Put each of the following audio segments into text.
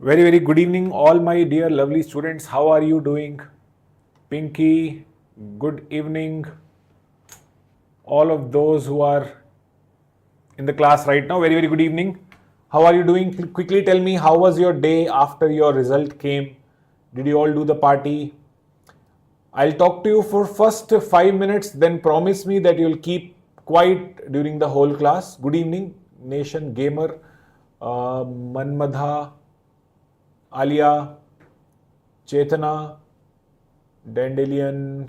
Very, very good evening, all my dear lovely students. How are you doing? Pinky, good evening. All of those who are in the class right now, very, very good evening. How are you doing? Quickly tell me, how was your day after your result came? Did you all do the party? I'll talk to you for first 5 minutes, then promise me that you'll keep quiet during the whole class. Good evening, Nation Gamer, Manmadha, Alia, Chaitanya, Dandelion,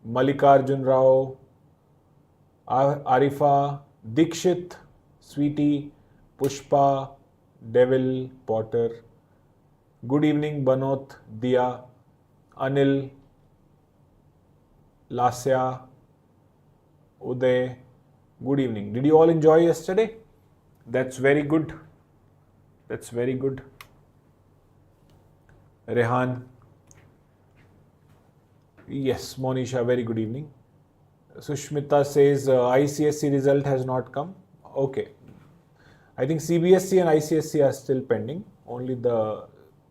Mallikarjun Rao, Arifa, Dikshit, Sweetie, Pushpa, Devil, Potter. Good evening, Banot, Dia, Anil, Lasya, Uday. Good evening. Did you all enjoy yesterday? That's very good. That's very good. Rehan. Yes, Monisha, very good evening. Sushmita says ICSE result has not come. Okay. I think CBSE and ICSE are still pending. Only the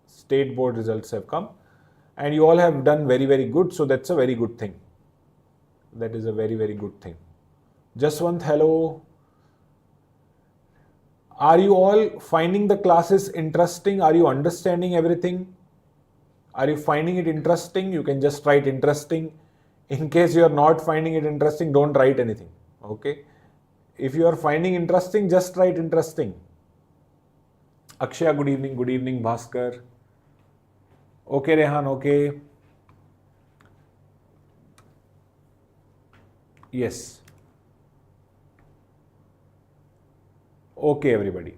state board results have come. And you all have done very, very good. So that's a very good thing. That is a very, very good thing. Jaswant, hello. Are you all finding the classes interesting? Are you understanding everything? Are you finding it interesting? You can just write interesting. In case you are not finding it interesting, don't write anything. Okay. If you are finding interesting, just write interesting. Akshaya, good evening. Good evening, Bhaskar. Okay, Rehan, okay. Yes. Okay, everybody.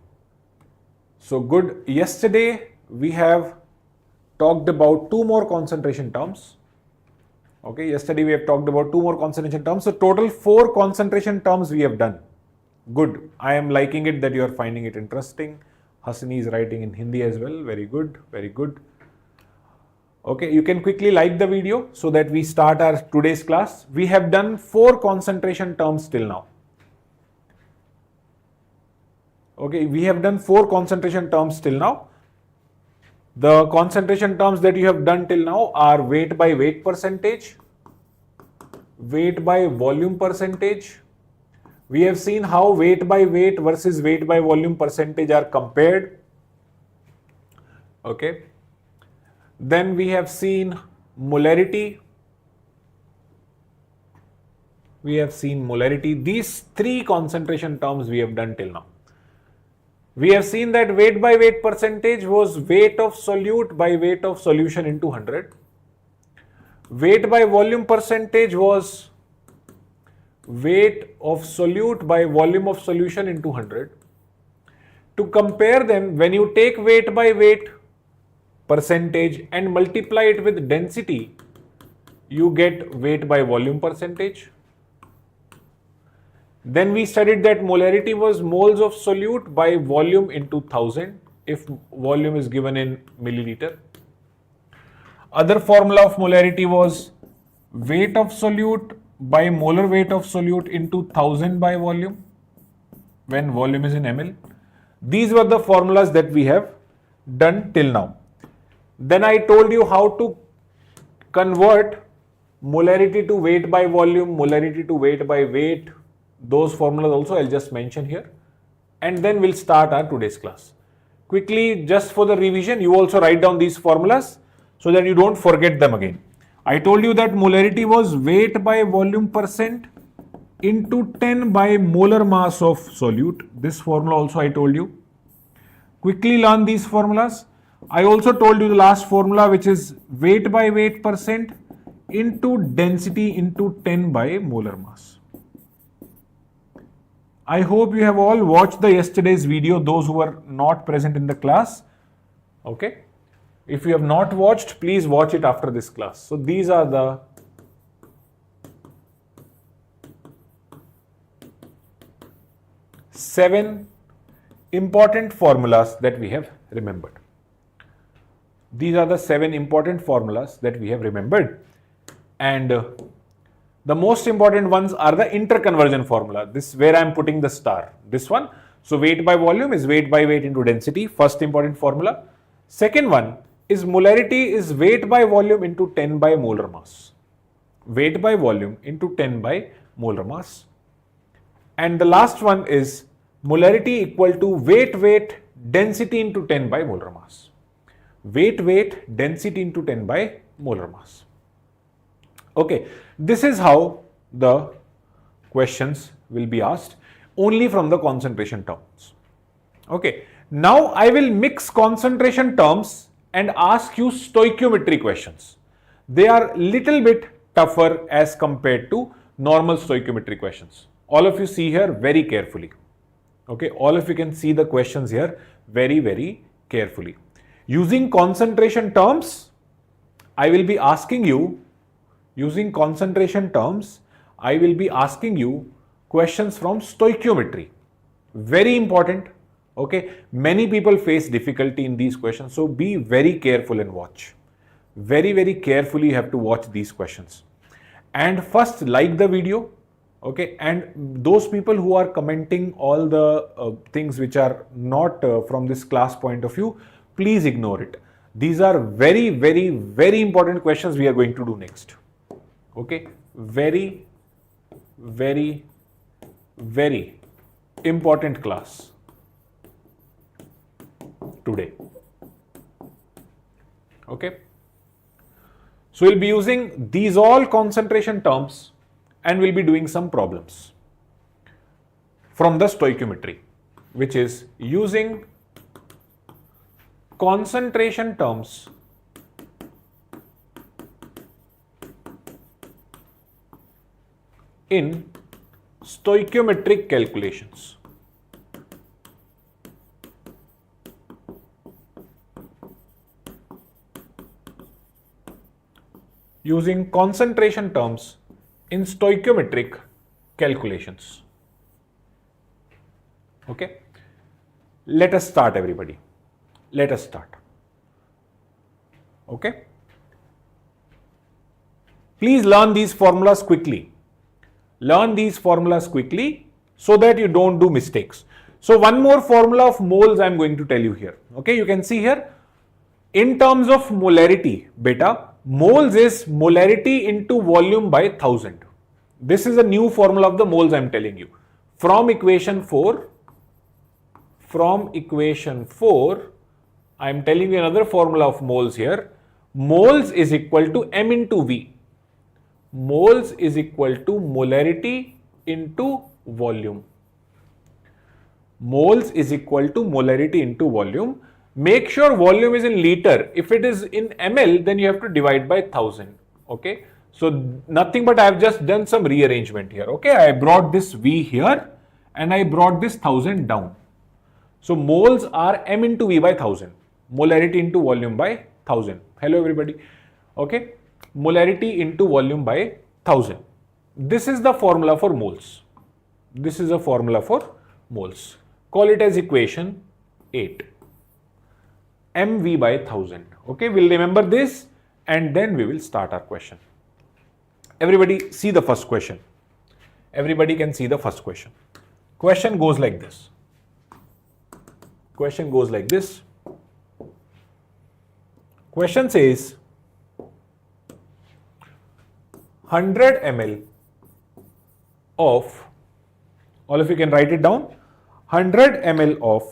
So good. Yesterday we have talked about 2 more concentration terms. Okay, yesterday we have talked about 2 more concentration terms. So total 4 concentration terms we have done. Good. I am liking it that you are finding it interesting. Hasini is writing in Hindi as well. Very good. Very good. Okay, you can quickly like the video so that we start our today's class. We have done 4 concentration terms till now. Okay, we have done 4 concentration terms till now. The concentration terms that you have done till now are weight by weight percentage, weight by volume percentage. We have seen how weight by weight versus weight by volume percentage are compared. Okay. Then we have seen molarity. We have seen molarity. These 3 concentration terms we have done till now. We have seen that weight by weight percentage was weight of solute by weight of solution into 100. Weight by volume percentage was weight of solute by volume of solution into 100. To compare them, when you take weight by weight percentage and multiply it with density, you get weight by volume percentage. Then we studied that molarity was moles of solute by volume into 1000 if volume is given in milliliter. Other formula of molarity was weight of solute by molar weight of solute into 1000 by volume when volume is in ml. These were the formulas that we have done till now. Then I told you how to convert molarity to weight by volume, molarity to weight by weight. Those formulas also I'll just mention here, and then we'll start our today's class. Quickly, just for the revision, you also write down these formulas so that you don't forget them again. I told you that molarity was weight by volume percent into 10 by molar mass of solute. This formula also I told you. Quickly learn these formulas. I also told you the last formula, which is weight by weight percent into density into 10 by molar mass. I hope you have all watched the yesterday's video, those who were not present in the class. Okay. If you have not watched, please watch it after this class. So these are the seven important formulas that we have remembered. These are the 7 important formulas that we have remembered. And the most important ones are the interconversion formula. This is where I am putting the star. This one. So weight by volume is weight by weight into density. First important formula. Second one is molarity is weight by volume into 10 by molar mass. Weight by volume into 10 by molar mass. And the last one is molarity equal to weight density into 10 by molar mass. Weight density into 10 by molar mass. Okay, this is how the questions will be asked only from the concentration terms. Okay, now I will mix concentration terms and ask you stoichiometry questions. They are little bit tougher as compared to normal stoichiometry questions. All of you see here very carefully. Okay, all of you can see the questions here very carefully. Using concentration terms, I will be asking you, questions from stoichiometry. Very important. Okay, many people face difficulty in these questions, so be very careful and watch. Very carefully you have to watch these questions. And first, like the video. Okay, and those people who are commenting all the things which are not from this class point of view, please ignore it. These are very important questions we are going to do next. Okay, very important class today. Okay, so we'll be using these all concentration terms and we'll be doing some problems from the stoichiometry, which is using concentration terms in stoichiometric calculations. Using concentration terms in stoichiometric calculations. Okay, let us start, everybody. Let us start. Okay, please learn these formulas quickly. Learn these formulas quickly so that you don't do mistakes. So one more formula of moles I am going to tell you here. Okay, you can see here, in terms of molarity, beta, moles is molarity into volume by 1000. This is a new formula of the moles I am telling you. From equation 4, I am telling you another formula of moles here. Moles is equal to M into V. Moles is equal to molarity into volume. Moles is equal to molarity into volume. Make sure volume is in liter. If it is in ml, then you have to divide by 1000. Okay, so nothing but I have just done some rearrangement here. Okay, I brought this V here and I brought this 1000 down. So moles are M into V by 1000. Molarity into volume by 1000. Hello everybody. Okay, molarity into volume by 1000. This is the formula for moles. This is a formula for moles. Call it as equation 8. mv by 1000. Okay, we'll remember this and then we will start our question. Everybody see the first question. Everybody can see the first question. Question goes like this. Question goes like this. Question says 100 ml of, all of you can write it down, 100 ml of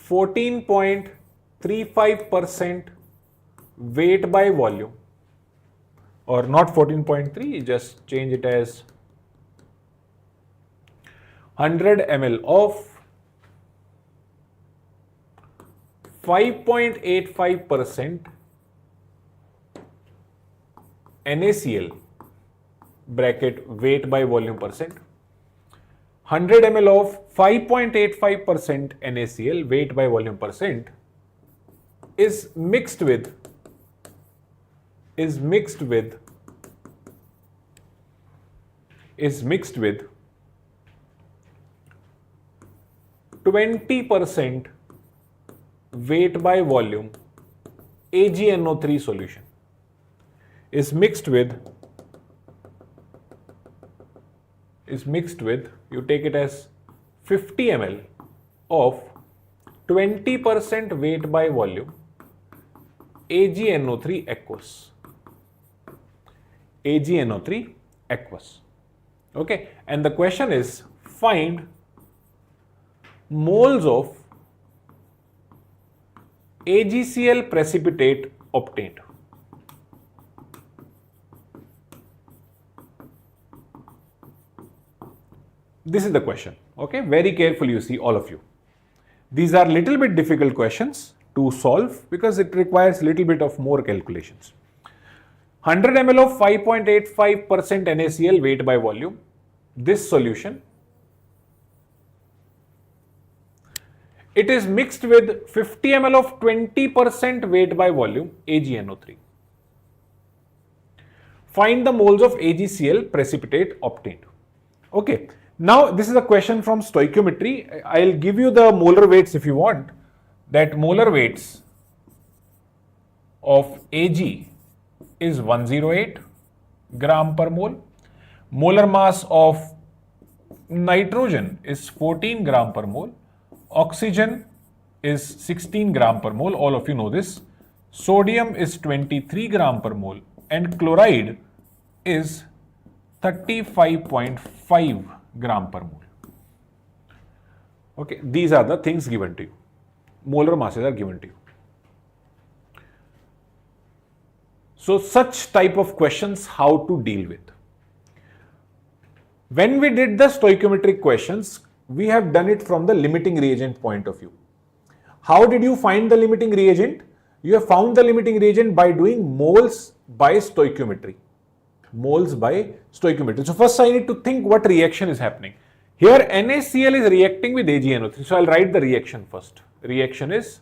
14.35% weight by volume, or not 14.3, just change it as 100 ml of 5.85% NaCl bracket weight by volume percent. 100 ml of 5.85% NaCl weight by volume percent is mixed with 20% weight by volume AgNO3 solution. Is mixed with, you take it as 50 ml of 20% weight by volume AgNO3 aqueous. AgNO3 aqueous. Okay, and the question is find moles of AgCl precipitate obtained. This is the question. Okay, very carefully you see, all of you. These are little bit difficult questions to solve because it requires little bit of more calculations. 100 ml of 5.85% NaCl weight by volume. This solution, it is mixed with 50 ml of 20% weight by volume AgNO3. Find the moles of AgCl precipitate obtained. Okay, now this is a question from stoichiometry. I'll give you the molar weights if you want. That molar weights of Ag is 108 gram per mole. Molar mass of nitrogen is 14 gram per mole. Oxygen is 16 gram per mole. All of you know this. Sodium is 23 gram per mole. And chloride is 35.5 gram per mole. Okay, these are the things given to you. Molar masses are given to you. So such type of questions, how to deal with. When we did the stoichiometric questions, we have done it from the limiting reagent point of view. How did you find the limiting reagent? You have found the limiting reagent by doing moles by stoichiometry. Moles by stoichiometry. So first I need to think what reaction is happening. Here NaCl is reacting with AgNO3. So I'll write the reaction first. Reaction is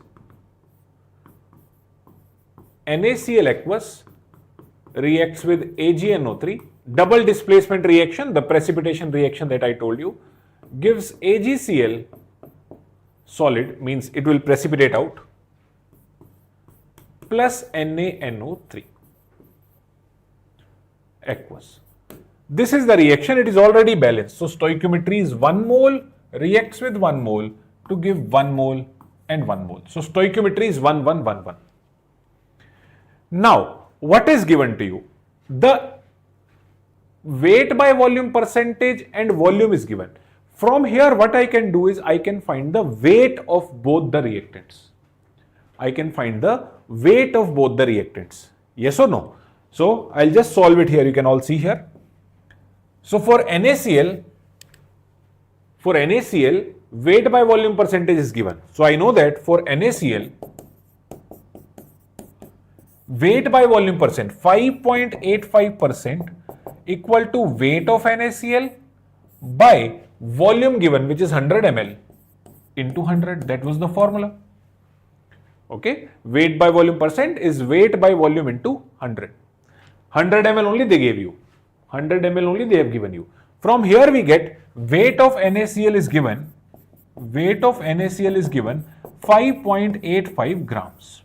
NaCl aqueous reacts with AgNO3. Double displacement reaction, the precipitation reaction that I told you, gives AgCl solid, means it will precipitate out, plus NaNO3 aqueous. This is the reaction, it is already balanced. So stoichiometry is 1 mole reacts with 1 mole to give 1 mole and 1 mole. So stoichiometry is 1, 1, 1, 1. Now, what is given to you? The weight by volume percentage and volume is given. From here, what I can do is I can find the weight of both the reactants. I can find the weight of both the reactants. Yes or no? So I'll just solve it here. You can all see here. So for NaCl, weight by volume percentage is given. So I know that for NaCl, weight by volume percent, 5.85% equal to weight of NaCl by volume given, which is 100 ml into 100. That was the formula. Okay, weight by volume percent is weight by volume into 100. 100 ml only they gave you. 100 ml only they have given you. From here we get weight of NaCl is given. Weight of NaCl is given 5.85 grams.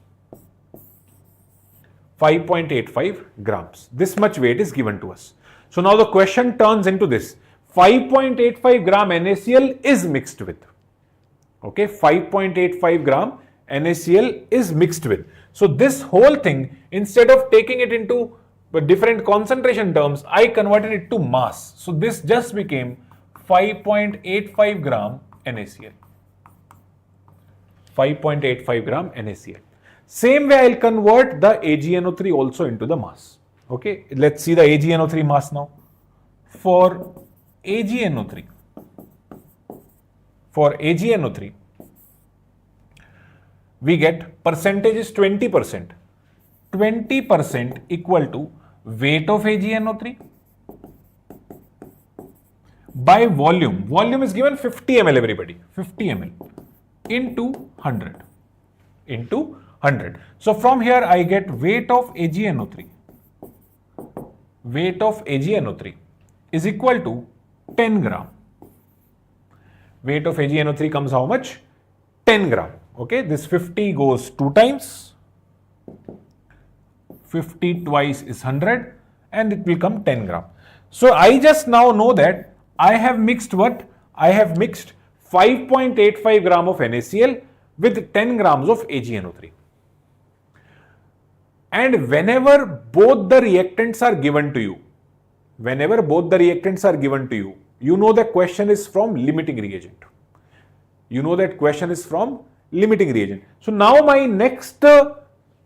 5.85 grams. This much weight is given to us. So now the question turns into this. 5.85 gram NaCl is mixed with. Okay, 5.85 gram NaCl is mixed with. So this whole thing, instead of taking it into different concentration terms, I converted it to mass. So this just became 5.85 gram NaCl. 5.85 gram NaCl. Same way I'll convert the AgNO3 also into the mass. Okay, let's see the AgNO3 mass now. For AgNO3, we get percentage is 20%. 20% equal to weight of AgNO3 by volume. Volume is given 50 ml, everybody. 50 ml into 100. Into 100. So from here I get weight of AgNO3. Weight of AgNO3 is equal to 10 gram. Weight of AgNO3 comes how much? 10 gram. Okay, this 50 goes 2 times. 50 twice is 100 and it will come 10 gram. So I just now know that I have mixed what? I have mixed 5.85 gram of NaCl with 10 grams of AgNO3. And whenever both the reactants are given to you, you know the question is from limiting reagent. So now my next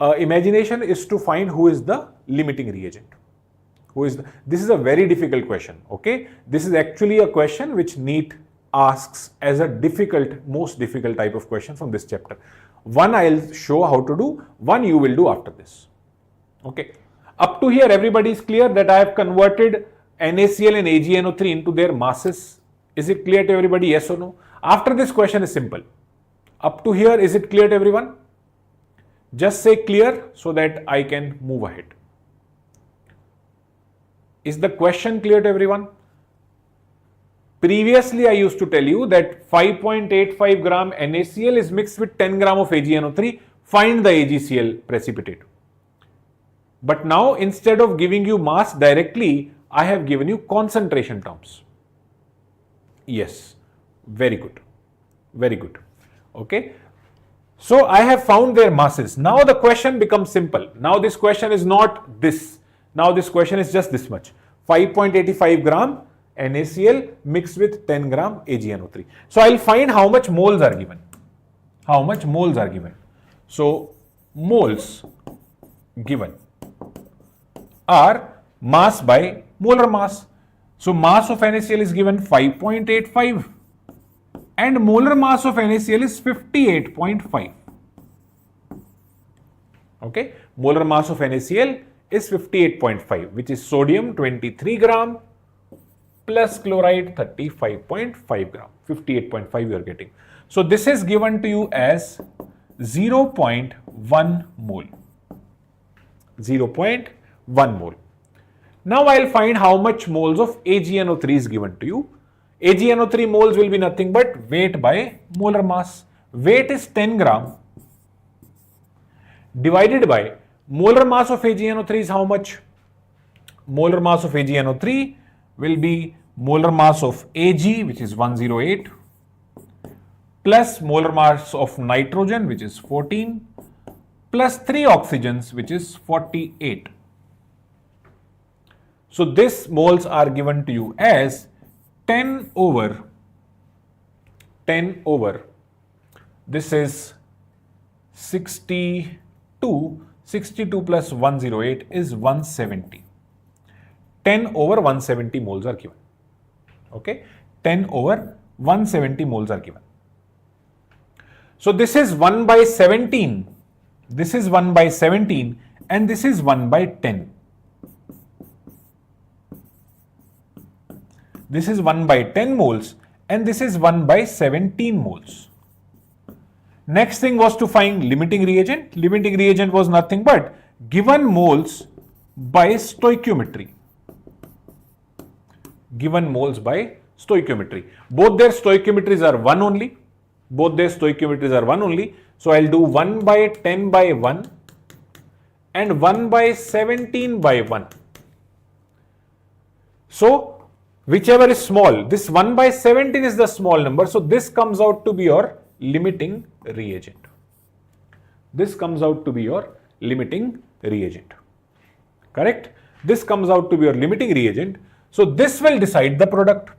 imagination is to find who is the limiting reagent. This is a very difficult question, okay? This is actually a question which NEET asks as a most difficult type of question from this chapter. One I'll show how to do, one you will do after this. Okay. Up to here everybody is clear that I have converted NaCl and AgNO3 into their masses. Is it clear to everybody, yes or no? After this question is simple. Up to here, is it clear to everyone? Just say clear so that I can move ahead. Is the question clear to everyone? Previously, I used to tell you that 5.85 gram NaCl is mixed with 10 gram of AgNO3. Find the AgCl precipitate. But now, instead of giving you mass directly, I have given you concentration terms. Yes, very good. Very good. Okay. So, I have found their masses. Now, the question becomes simple. Now, this question is not this. Now, this question is just this much. 5.85 gram NaCl mixed with 10 gram AgNO3. So, I will find how much moles are given. So, moles given are mass by molar mass. So, mass of NaCl is given 5.85 and molar mass of NaCl is 58.5. Okay, molar mass of NaCl is 58.5, which is sodium 23 gram plus chloride 35.5 gram, 58.5 you are getting. So, this is given to you as 0.1 mole. 0.1 mole. Now, I will find how much moles of AgNO3 is given to you. AgNO3 moles will be nothing but weight by molar mass. Weight is 10 gram divided by molar mass of AgNO3 is how much? Molar mass of AgNO3 will be molar mass of Ag, which is 108, plus molar mass of nitrogen, which is 14, plus 3 oxygens, which is 48. So, this moles are given to you as 10 over, this is 62 plus 108 is 170. 10 over 170 moles are given. Okay, 10 over 170 moles are given. So, this is 1 by 17, this is 1 by 17 and this is 1 by 10. This is 1 by 10 moles and this is 1 by 17 moles. Next thing was to find limiting reagent. Limiting reagent was nothing but given moles by stoichiometry. Given moles by stoichiometry. Both their stoichiometries are 1 only. So, I will do 1 by 10 by 1 and 1 by 17 by 1. So, whichever is small, this 1 by 17 is the small number. So, this comes out to be your limiting reagent. Correct? This comes out to be your limiting reagent. So, this will decide the product.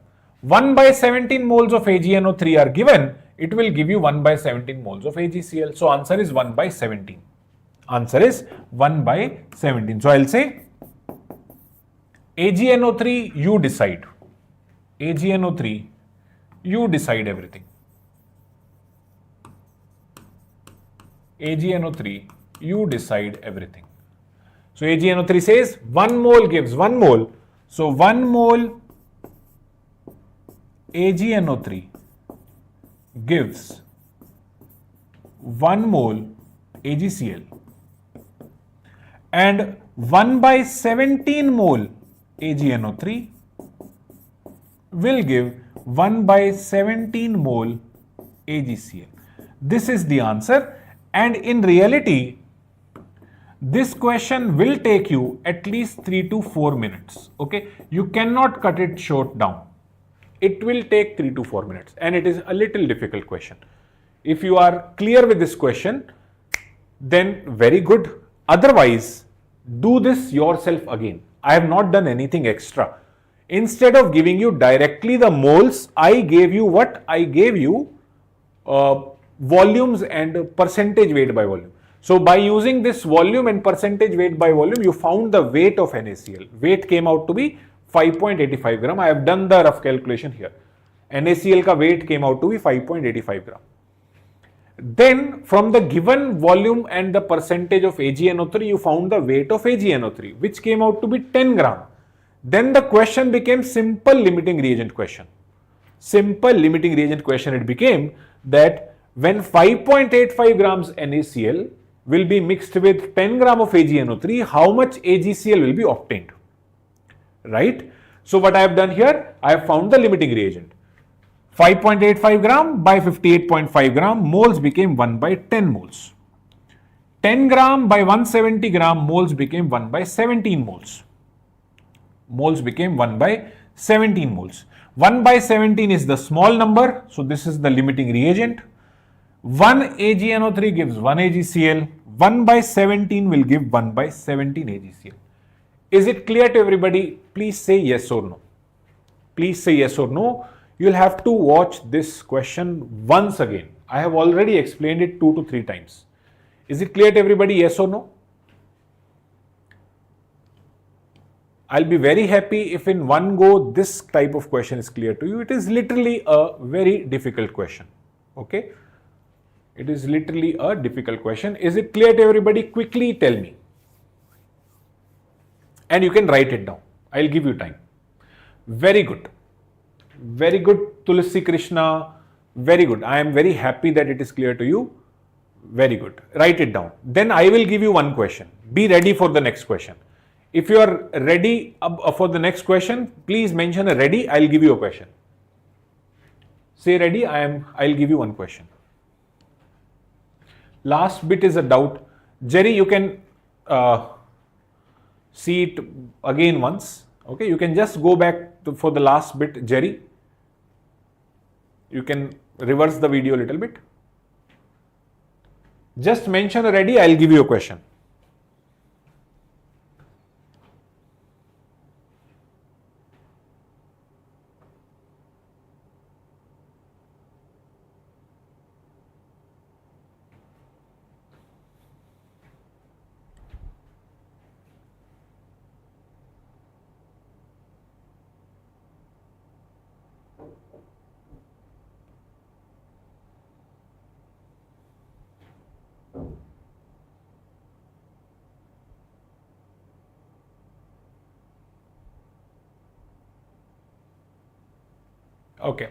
1 by 17 moles of AgNO3 are given. It will give you 1 by 17 moles of AgCl. So, answer is 1 by 17. Answer is 1 by 17. So, I will say AgNO3 you decide. AgNO3 you decide everything. AgNO3 you decide everything. So, AgNO3 says 1 mole gives 1 mole. So, 1 mole AgNO3 gives 1 mole AgCl and 1 by 17 mole AgNO3 will give 1 by 17 mole AgCl. This is the answer, and in reality this question will take you at least 3 to 4 minutes. Okay, you cannot cut it short down. It will take 3 to 4 minutes and it is a little difficult question. If you are clear with this question, then very good. Otherwise, do this yourself again. I have not done anything extra. Instead of giving you directly the moles, I gave you what? I gave you volumes and percentage weight by volume. So by using this volume and percentage weight by volume, you found the weight of NaCl. Weight came out to be 5.85 gram. I have done the rough calculation here. NaCl ka weight came out to be 5.85 gram. Then from the given volume and the percentage of AgNO3, you found the weight of AgNO3, which came out to be 10 gram. Then the question became simple limiting reagent question. Simple limiting reagent question it became that when 5.85 grams NaCl will be mixed with 10 gram of AgNO3, how much AgCl will be obtained? Right? So what I have done here, I have found the limiting reagent. 5.85 gram by 58.5 gram, moles became 1 by 10 moles. 10 gram by 170 gram, moles became 1 by 17 moles. Moles became 1 by 17 moles. 1 by 17 is the small number, so this is the limiting reagent. 1 AgNO3 gives 1 AgCl, 1 by 17 will give 1 by 17 AgCl. Is it clear to everybody? Please say yes or no. Please say yes or no. You'll have to watch this question once again. I have already explained it 2 to 3 times. Is it clear to everybody, yes or no? I'll be very happy if in one go this type of question is clear to you. It is literally a very difficult question. Okay? It is literally a difficult question. Is it clear to everybody? Quickly tell me. And you can write it down. I'll give you time. Very good. Very good, Tulsi Krishna. Very good. I am very happy that it is clear to you. Very good. Write it down. Then I will give you one question. Be ready for the next question. If you are ready for the next question, please mention a ready. I'll give you a question. Say ready. I'll give you one question. Last bit is a doubt. Jerry, you can see it again once. Okay, you can just go back for the last bit, Jerry. You can reverse the video a little bit. Just mention ready, I'll give you a question. Okay,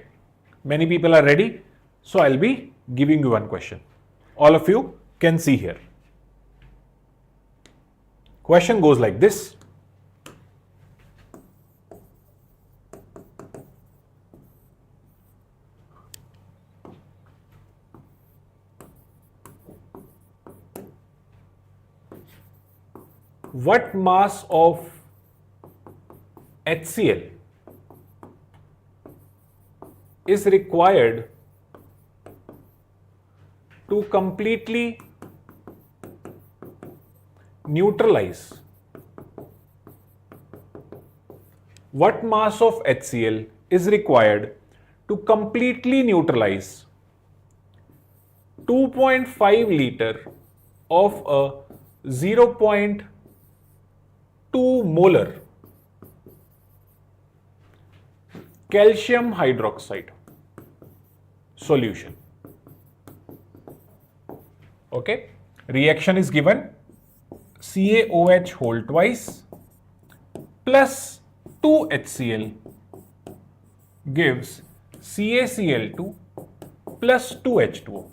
many people are ready, so I'll be giving you one question. All of you can see here. Question goes like this. What mass of HCl is required to completely neutralize? What mass of HCl is required to completely neutralize 2.5 liter of a 0.2 molar calcium hydroxide solution? Okay, reaction is given CaOH whole twice plus 2 HCl gives CaCl2 plus 2 H2O.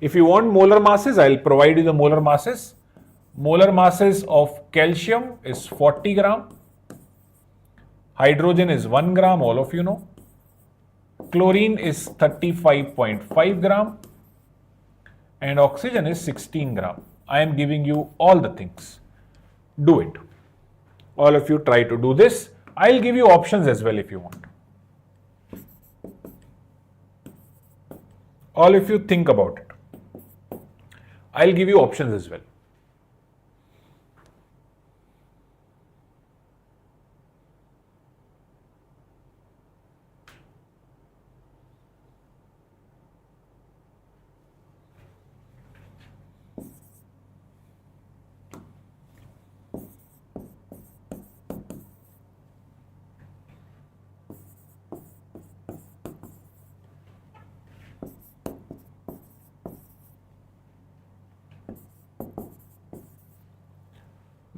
If you want molar masses, I will provide you the molar masses. Molar masses of calcium is 40 gram. Hydrogen is 1 gram, all of you know. Chlorine is 35.5 gram. And oxygen is 16 gram. I am giving you all the things. Do it. All of you try to do this. I'll give you options as well if you want. All of you think about it. I'll give you options as well.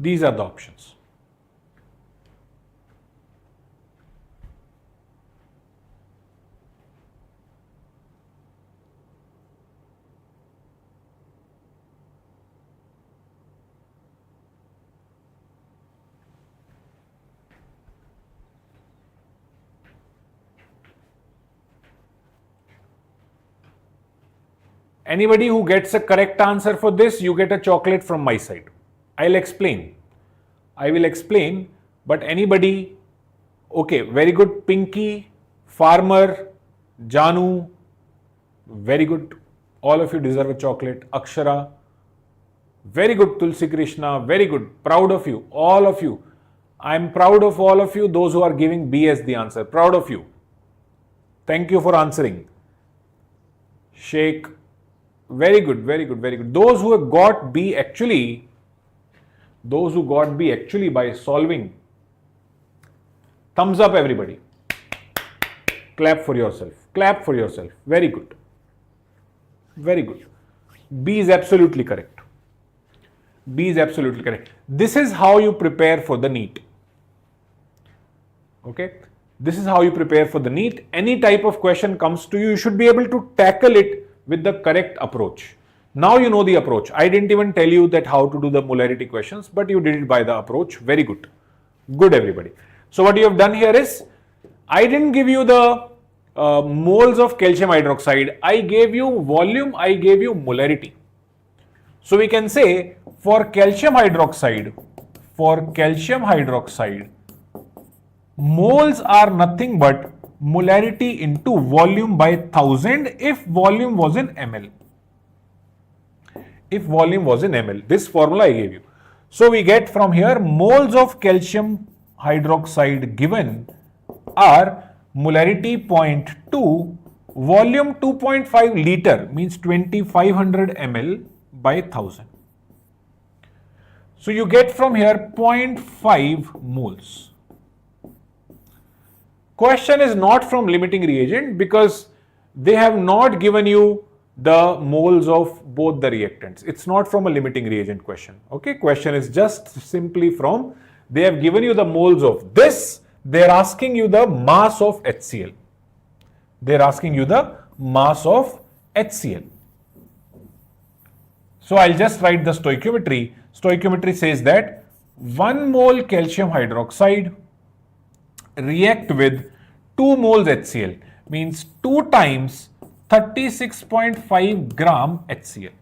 These are the options. Anybody who gets a correct answer for this, you get a chocolate from my side. I'll explain. I will explain, but anybody, okay, very good. Pinky, Farmer, Janu, very good. All of you deserve a chocolate. Akshara, very good. Tulsi Krishna, very good. Proud of you, all of you. I'm proud of all of you, those who are giving B as the answer. Proud of you. Thank you for answering. Sheikh, very good, very good, very good. Those who have got B actually, by solving, thumbs up everybody. Clap for yourself. Clap for yourself. Very good. Very good. B is absolutely correct. B is absolutely correct. This is how you prepare for the NEET. Okay. This is how you prepare for the NEET. Any type of question comes to you, you should be able to tackle it with the correct approach. Now you know the approach. I didn't even tell you that how to do the molarity questions, but you did it by the approach. Very good. Good, everybody. So what you have done here is, I didn't give you the moles of calcium hydroxide. I gave you volume, I gave you molarity. So we can say for calcium hydroxide, moles are nothing but molarity into volume by 1000 if volume was in ml. If volume was in ml, this formula I gave you. So we get from here moles of calcium hydroxide given are molarity 0.2, volume 2.5 liter, means 2500 ml by 1000. So you get from here 0.5 moles. Question is not from limiting reagent because they have not given you the moles of both the reactants. It's not from a limiting reagent question. Okay, question is just simply from, they have given you the moles of this, they are asking you the mass of HCl. They are asking you the mass of HCl. So I'll just write the stoichiometry. Stoichiometry says that 1 mole calcium hydroxide react with 2 moles HCl, means 2 times 36.5 gram HCl.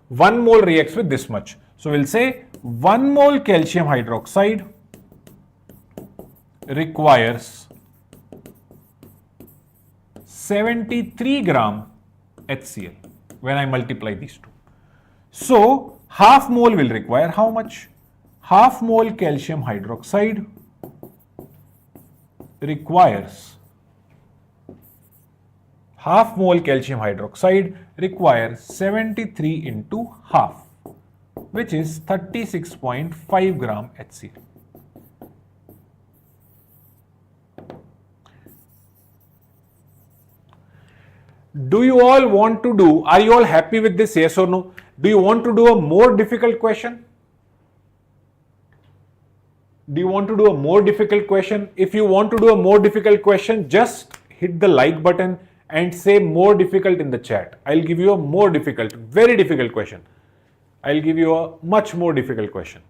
1 mole reacts with this much. So we'll say 1 mole calcium hydroxide requires 73 gram HCl when I multiply these two. So half mole will require how much? Half mole calcium hydroxide requires 73 into half, which is 36.5 gram HCl. Do you all want to do, are you all happy with this, yes or no? Do you want to do a more difficult question? Do you want to do a more difficult question? If you want to do a more difficult question, just hit the like button and say more difficult in the chat. I'll give you a more difficult, very difficult question. I'll give you a much more difficult question.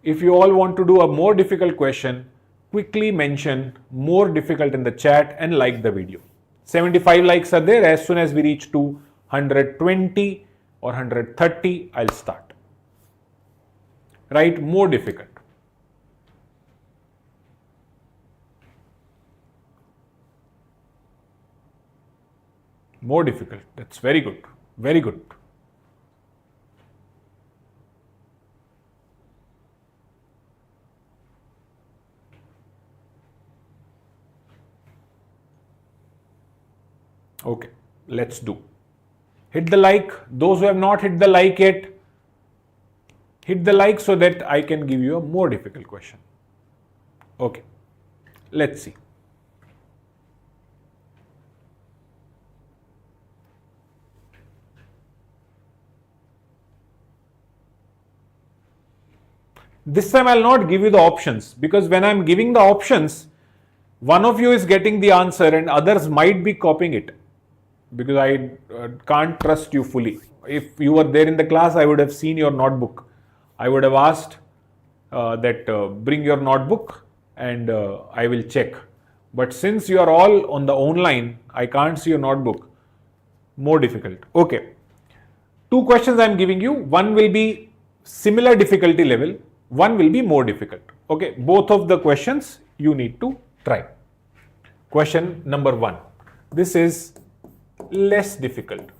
If you all want to do a more difficult question, quickly mention more difficult in the chat and like the video. 75 likes are there. As soon as we reach to 120 or 130, I'll start. Right? More difficult. More difficult. That's very good. Very good. Okay, let's do. Hit the like. Those who have not hit the like yet, hit the like so that I can give you a more difficult question. Okay, let's see. This time I'll not give you the options, because when I'm giving the options, one of you is getting the answer and others might be copying it, because I can't trust you fully. If you were there in the class, I would have seen your notebook. I would have asked bring your notebook and I will check. But since you are all on the online, I can't see your notebook. More difficult. Okay. Two questions I am giving you. One will be similar difficulty level. One will be more difficult. Okay. Both of the questions you need to try. Question number 1. This is less difficult.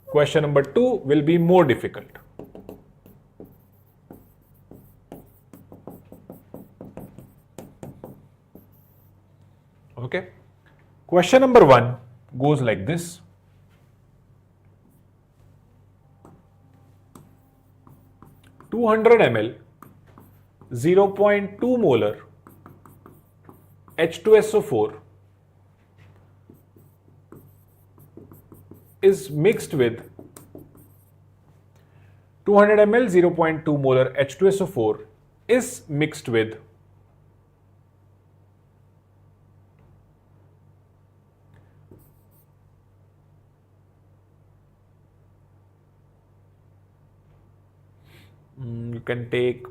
Question number 2 will be more difficult. Okay. Question number 1 goes like this. (200 ml) 0.2 molar H2SO4 is mixed with 200 ml 0.2 molar H2SO4 is mixed with you can take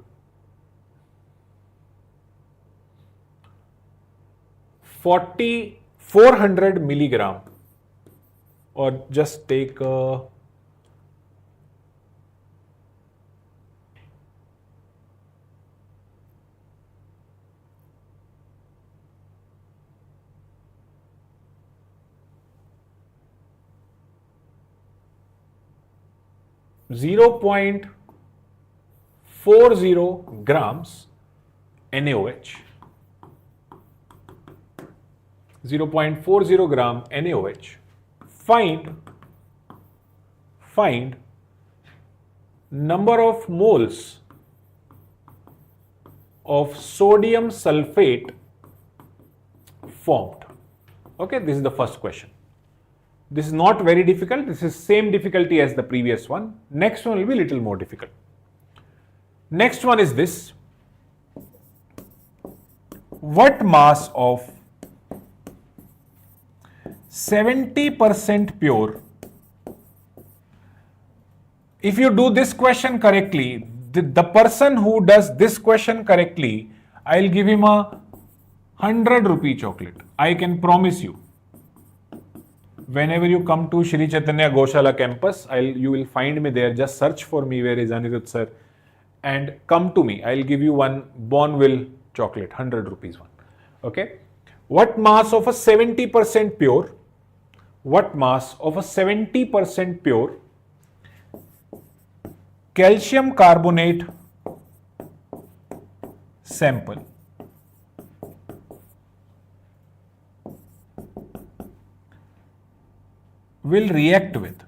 400 milligram, or just take 0.40 grams NaOH. 0.40 gram NaOH. Find number of moles of sodium sulfate formed. Okay, this is the first question. This is not very difficult. This is same difficulty as the previous one. Next one will be little more difficult. Next one is this. What mass of 70% pure? If you do this question correctly, the person who does this question correctly, I'll give him a 100 rupee chocolate. I can promise you. Whenever you come to Shri Chaitanya Gosala campus, you will find me there. Just search for me, where is Anirudh sir, and come to me. I'll give you one Bonville chocolate, 100 rupees one. Okay. What mass of a 70% pure? What mass of a 70% pure calcium carbonate sample will react with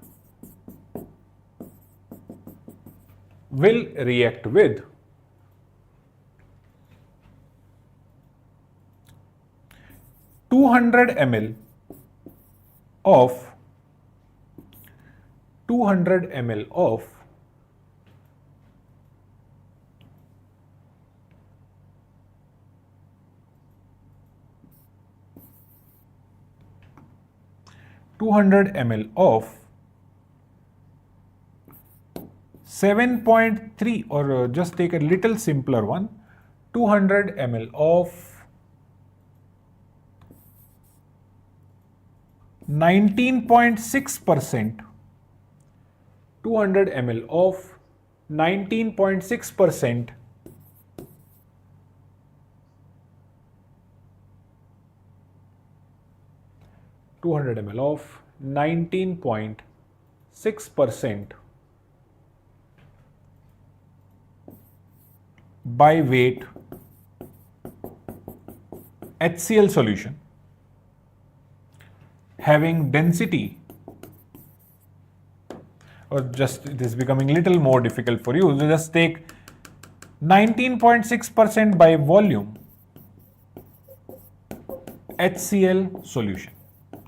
200 ml of 7.3, or just take a little simpler one, 200 ml of 19.6%, 200 ml of 19.6% 200 ml of 19.6% by weight HCl solution having density, or just it is becoming little more difficult for you, so just take 19.6% by volume HCl solution.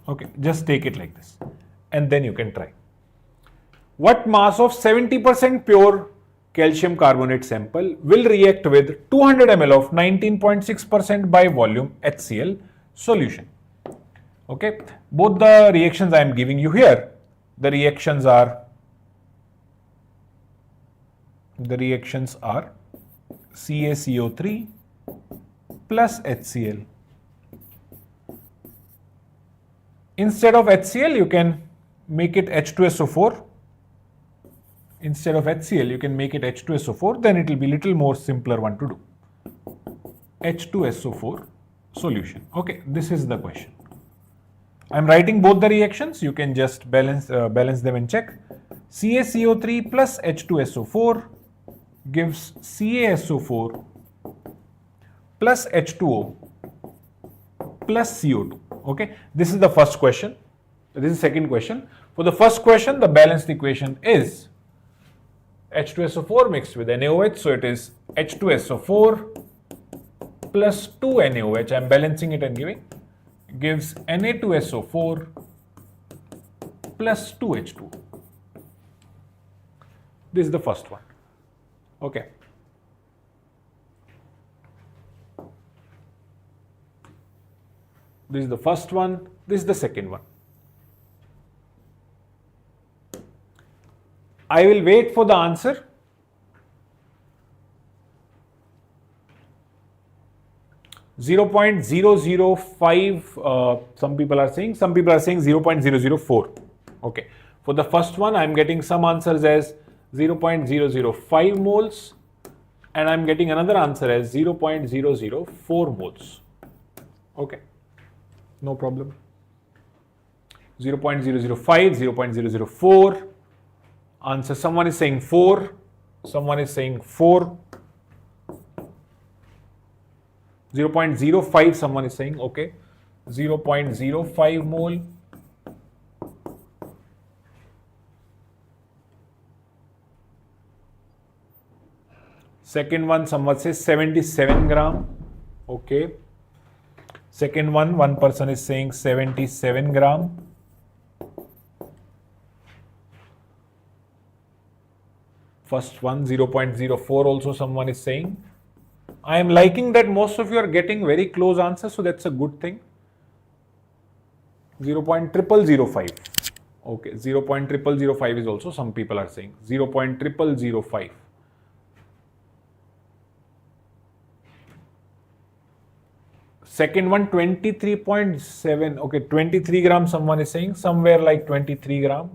Okay, just take it like this and then you can try. What mass of 70% pure calcium carbonate sample will react with 200 ml of 19.6% by volume HCl solution? Okay, both the reactions I am giving you here, the reactions are CaCO3 plus HCl. Instead of HCl, you can make it H2SO4. Instead of HCl, you can make it H2SO4, then it will be little more simpler one to do. H2SO4 solution. Okay, this is the question. I am writing both the reactions, you can just balance them and check. CaCO3 plus H2SO4 gives CaSO4 plus H2O plus CO2. Okay, this is the first question. This is the second question. For the first question, the balanced equation is H2SO4 mixed with NaOH, so it is H2SO4 plus 2 NaOH. I am balancing it and gives Na2SO4 plus 2H2O. This is the first one. Okay. This is the first one. This is the second one. I will wait for the answer. .0.005, some people are saying 0.004. Okay. For the first one, I am getting some answers as 0.005 moles and I am getting another answer as 0.004 moles. Okay. No problem. 0.005, 0.004. Answer, someone is saying 4, someone is saying 4. 0.05 someone is saying, okay. 0.05 mole. Second one, someone says 77 gram. Okay. Second one person is saying 77 gram. First one, 0.04 also someone is saying. I am liking that most of you are getting very close answers, so that's a good thing. 0.0005. Okay, 0.0005 is also some people are saying. 0.0005. Second one, 23.7. Okay, 23 gram someone is saying, somewhere like 23 gram.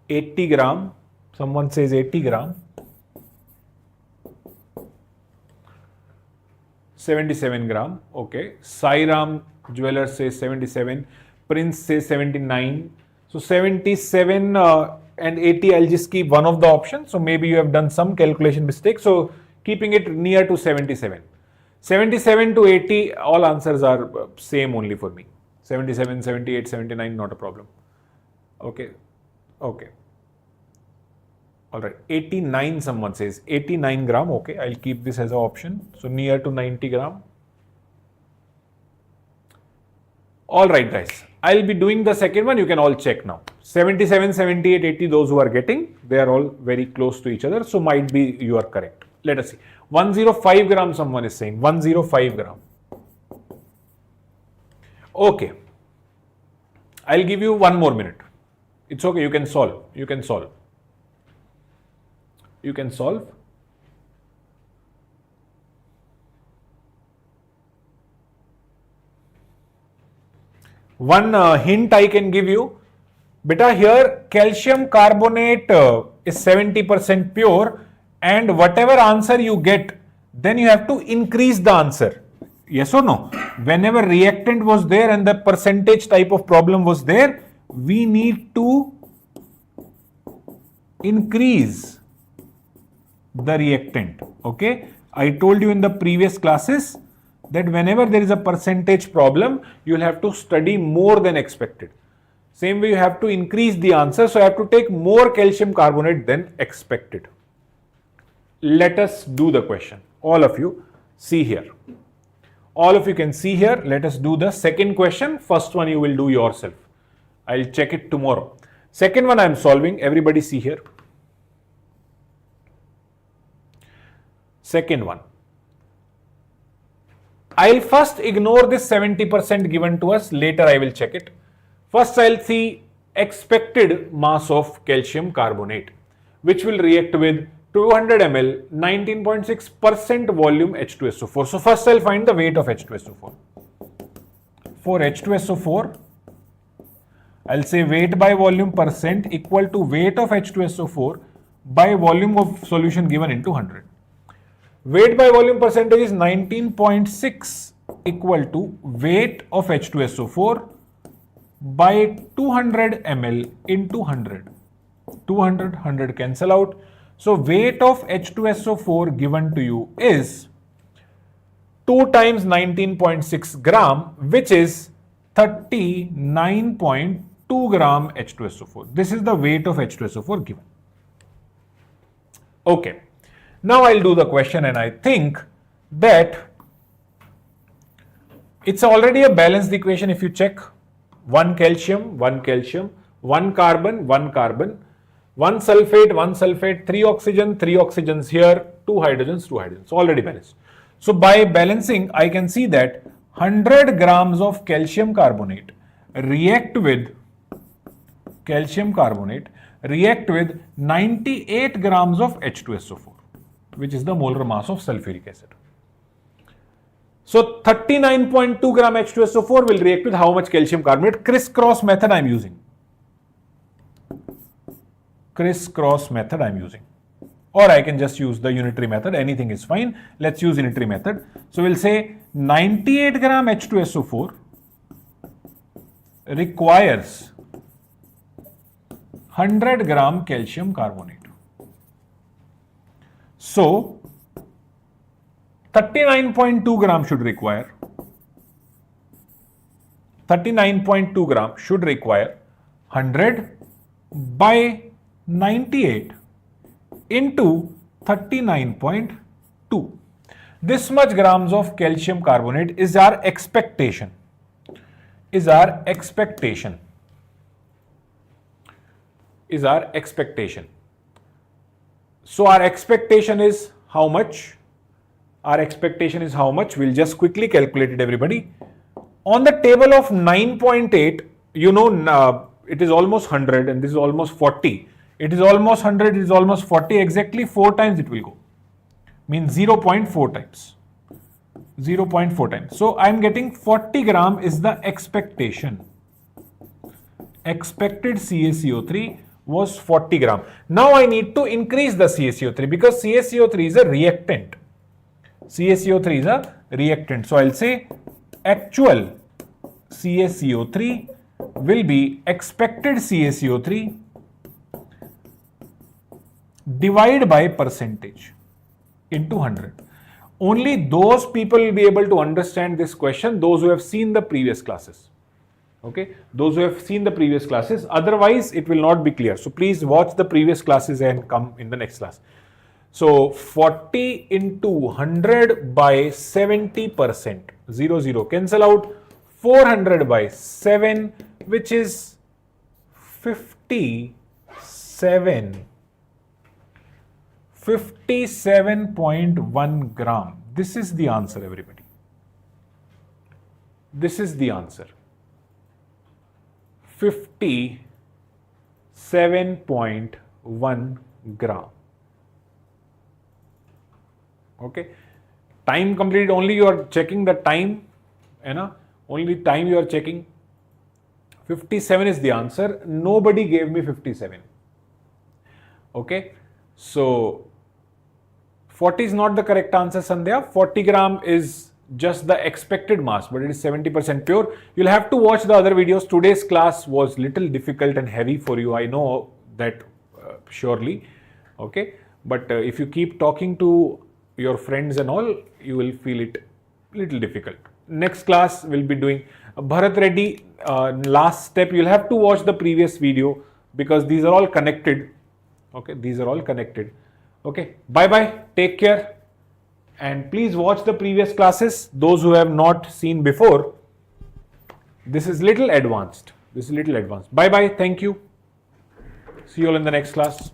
80 gram, someone says 80 gram. 77 gram, okay. Sairam Jeweler says 77, Prince says 79. So 77 and 80, I'll just keep one of the options. So maybe you have done some calculation mistake. So keeping it near to 77. 77 to 80, all answers are same only for me. 77, 78, 79, not a problem. Okay, okay. All right, 89 someone says, 89 gram, okay, I'll keep this as an option. So near to 90 gram. All right guys, I'll be doing the second one, you can all check now. 77, 78, 80, those who are getting, they are all very close to each other. So might be you are correct. Let us see. 105 gram someone is saying, 105 gram. Okay, I'll give you 1 more minute. It's okay, you can solve, you can solve. You can solve. One hint I can give you, beta, here calcium carbonate is 70% pure, and whatever answer you get, then you have to increase the answer. Yes or no? Whenever reactant was there and the percentage type of problem was there, we need to increase the reactant. Okay, I told you in the previous classes that whenever there is a percentage problem, you will have to study more than expected. Same way you have to increase the answer, so I have to take more calcium carbonate than expected. Let us do the question. All of you see here. All of you can see here. Let us do the second question. First one you will do yourself. I'll check it tomorrow. Second one I am solving. Everybody see here. Second one. I'll first ignore this 70% given to us. Later I will check it. First I'll see expected mass of calcium carbonate, which will react with 200 ml 19.6% volume H2SO4. So first I'll find the weight of H2SO4. For H2SO4, I'll say weight by volume percent equal to weight of H2SO4 by volume of solution given into 100. Weight by volume percentage is 19.6 equal to weight of H2SO4 by 200 ml into 100. 200, 100 cancel out. So weight of H2SO4 given to you is 2 times 19.6 gram, which is 39.2 gram H2SO4. This is the weight of H2SO4 given. Okay. Now I'll do the question, and I think that it's already a balanced equation if you check. 1 calcium, 1 calcium, 1 carbon, 1 carbon, 1 sulfate, 3 oxygen, 3 oxygens here, 2 hydrogens, 2 hydrogens, already balanced. So by balancing, I can see that 100 grams of calcium carbonate react with 98 grams of H2SO4, which is the molar mass of sulfuric acid. So 39.2 gram H2SO4 will react with how much calcium carbonate? Crisscross method I am using. Crisscross method I am using. Or I can just use the unitary method. Anything is fine. Let's use unitary method. So we'll say 98 gram H2SO4 requires 100 gram calcium carbonate. So 39.2 gram should require 100 by 98 into 39.2. This much grams of calcium carbonate is our expectation. Is our expectation. So our expectation is how much? Our expectation is how much? We'll just quickly calculate it, everybody. On the table of 9.8, you know, it is almost 100 and this is almost 40. It is almost 100, it is almost 40, exactly 4 times it will go. Means 0.4 times. 0.4 times. So I am getting 40 gram is the expectation. Expected CaCO3 was 40 gram. Now I need to increase the CaCO3 because CaCO3 is a reactant. CaCO3 is a reactant. So I'll say actual CaCO3 will be expected CaCO3 divided by percentage into 100. Only those people will be able to understand this question, those who have seen the previous classes. Okay, those who have seen the previous classes, otherwise it will not be clear. So please watch the previous classes and come in the next class. So 40 into 100 by 70%, 0, 0, cancel out, 400 by 7, which is 57.1 gram. This is the answer, everybody. This is the answer. 57.1 gram. Okay. Time completed, only you are checking the time. Only time you are checking. 57 is the answer. Nobody gave me 57. Okay. So 40 is not the correct answer, Sandhya. 40 gram is just the expected mass, but it is 70% pure. You'll have to watch the other videos. Today's class was little difficult and heavy for you. I know that surely. Okay. But if you keep talking to your friends and all, you will feel it little difficult. Next class we'll be doing Bharat Reddy. Last step, you'll have to watch the previous video because these are all connected. Okay, these are all connected. Okay, bye bye, take care, and please watch the previous classes. Those who have not seen before, this is little advanced. Bye bye, thank you. See you all in the next class.